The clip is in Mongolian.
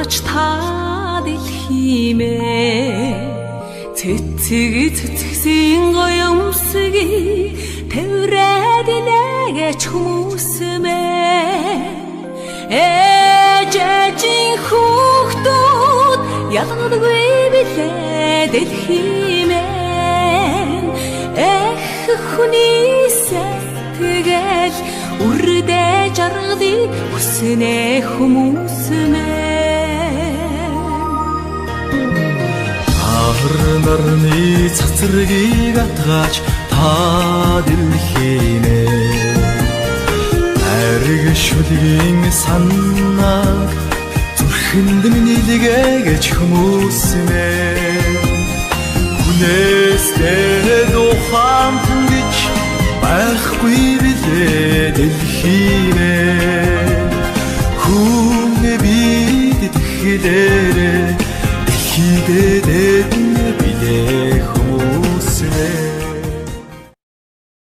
хөргөж та дэлхиймээ цэцэгсэн гоё өмсгийг тэврээд нэгэж хүмүүсмээ ээжийн хүүхдүүд ялгадаггүй билээ дэлхиймээ хүний сэтгэл үрдээ жаргадыг хүснэ хүмүүсмээ нарны цацрыг атгаач та дэлхийнээ хайрыг шүлгийн санааг зүрхэнд нийлгээгэж хүмүүсмээ хүнээс дээд ухаан гэж байхгүй билээ дэлхийнээ хүн бид тэгэхээр дэлхийдээ